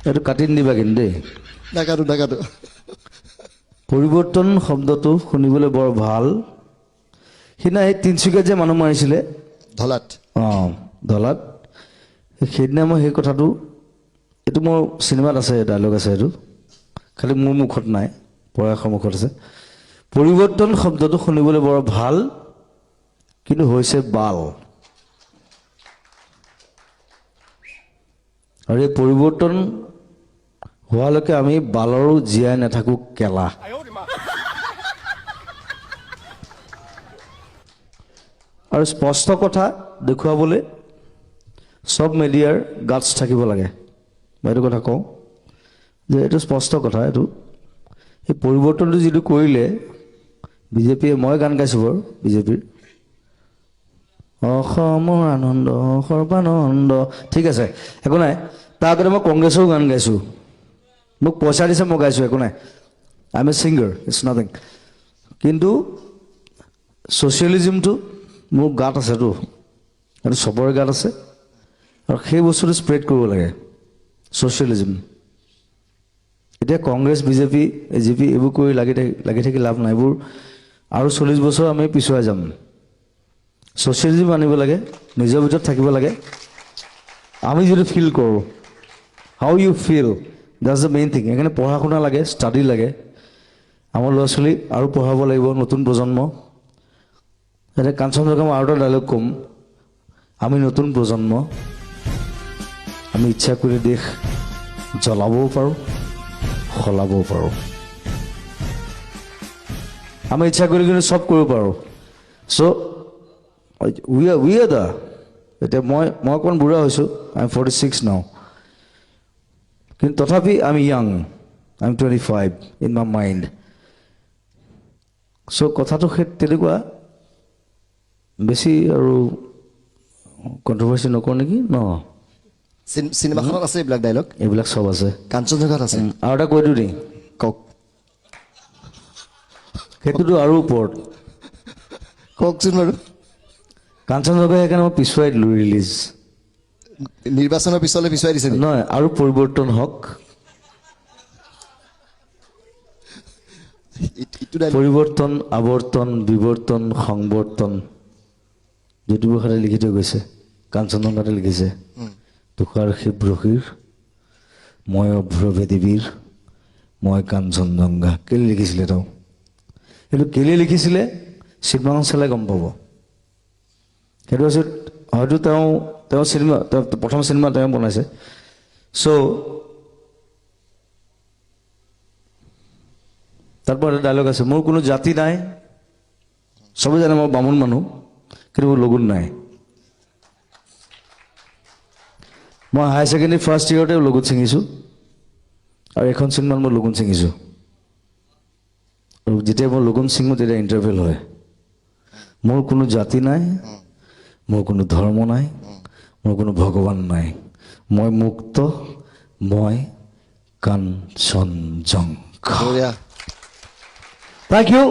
এইটো কাটি নিদিবা কিন্তু দেই নাকাটো পৰিৱৰ্তন শব্দটো শুনিবলৈ বৰ ভাল সিদিনা এই তিনিচুকীয়াত যে মানুহ মাৰিছিলে ধলাত দলাত সেইদিনা মই সেই কথাটো এইটো মোৰ চিনেমাত আছে ডাইলগ আছে এইটো খালি মোৰ মুখত নাই পৰাশৰ মুখত আছে পৰিৱৰ্তন শব্দটো শুনিবলৈ বৰ ভাল কিন্তু হৈছে বাল আৰু এই পৰিৱৰ্তন হোৱালৈকে আমি বালৰো জীয়াই নাথাকো কেলা আৰু স্পষ্ট কথা দেখুৱাবলৈ সব মিডিয়াৰ গাটছ থাকিব লাগে মই এইটো কথা কওঁ যে এইটো স্পষ্ট কথা এইটো এই পৰিৱৰ্তনটো যিটো কৰিলে বিজেপিয়ে মই গান গাইছোঁ বাৰু বিজেপিৰ অসমৰ আনন্দ সৰ্বানন্দ ঠিক আছে একো নাই তাৰ আগতে মই কংগ্ৰেছৰো গান গাইছোঁ মোক পইচা দিছে মই গাইছোঁ একো নাই I am a singer it's nothing কিন্তু ছ'চিয়েলিজিমটো মোৰ গাত আছেতো এইটো চবৰে গাত আছে আৰু সেই বস্তুটো স্প্ৰেড কৰিব লাগে ছ'চিয়েলিজিম এতিয়া কংগ্ৰেছ বিজেপি এজিপি এইবোৰ কৰি লাগি থাকি লাভ নাই এইবোৰ আৰু 40 বছৰ আমি পিছুৱাই যাম ছ'চিয়েলিজিম আনিব লাগে নিজৰ ভিতৰত থাকিব লাগে আমি যিটো ফিল কৰোঁ how you feel that's the main thing সেইকাৰণে পঢ়া শুনা লাগে ষ্টাডি লাগে আমাৰ ল'ৰা ছোৱালী আৰু পঢ়াব লাগিব নতুন প্ৰজন্ম এতিয়া কাঞ্চনজংঘা মই আৰু এটা ডাইলগ ক'ম আমি নতুন প্ৰজন্ম আমি ইচ্ছা কৰি দেশ জ্বলাবও পাৰোঁ সলাবও পাৰোঁ আমি ইচ্ছা কৰি কিন্তু চব কৰিব পাৰোঁ চ' উই আৰ দ্য এতিয়া মই অকণমান বুঢ়া হৈছোঁ আই এম 46 নাও কিন্তু তথাপি I am young I am 25 in my mind so' কথাটো সেই তেনেকুৱা বেছি আৰু কণ্ট্ৰভাৰ্চি নকৰোঁ নেকি ন চিনেমাখনত আছে এইবিলাক ডাইলগ এইবিলাক চব আছে কাঞ্চনজংঘাত আছে আৰু এটা কৈ দিওঁ নি কওক সেইটোতো আৰু ওপৰত কওকচোন বাৰু কাঞ্চনজংঘা সেইকাৰণে মই পিছুৱাই দিলোঁ ৰিলিজ নিৰ্বাচনৰ পিছলৈ পিছুৱাই দিছে নেকি? নহয় আৰু পৰিৱৰ্তন হওক ইটো ডাইলগ পৰিৱৰ্তন আৱৰ্তন বিৱৰ্তন সংবৰ্তন জ্যোতিপ্ৰসাদে লিখি থৈ গৈছে কাঞ্চনজংঘাতে লিখিছে তুষাৰ শিৱৰশীৰ মই অভ্ৰভেদীবীৰ মই কাঞ্চনজংঘা কেলে লিখিছিলে তেওঁ সেইটো কেলে লিখিছিলে চিনেমাখন চালে গম পাব সেইটো হৈছে হয়তো তেওঁ চিনেমা প্ৰথম চিনেমা তেওঁ বনাইছে চ' তাৰপৰা এটা ডাইলগ আছে মোৰ কোনো জাতি নাই চবেই জানে মই বামুণ মানুহ কিন্তু মোৰ লগুণ নাই মই হায়াৰ ছেকেণ্ডেৰী ফাৰ্ষ্ট ইয়েৰতে লগুণ ছিঙিছোঁ আৰু এখন চিনেমাত মই লগুণ ছিঙিছোঁ আৰু যেতিয়া মই লগুণ ছিঙো তেতিয়া ইণ্টাৰভেল হয় মোৰ কোনো জাতি নাই মোৰ কোনো ধৰ্ম নাই মোৰ কোনো ভগৱান নাই মই মুক্ত মই কাঞ্চনজংঘা বঢ়িয়া Thank you.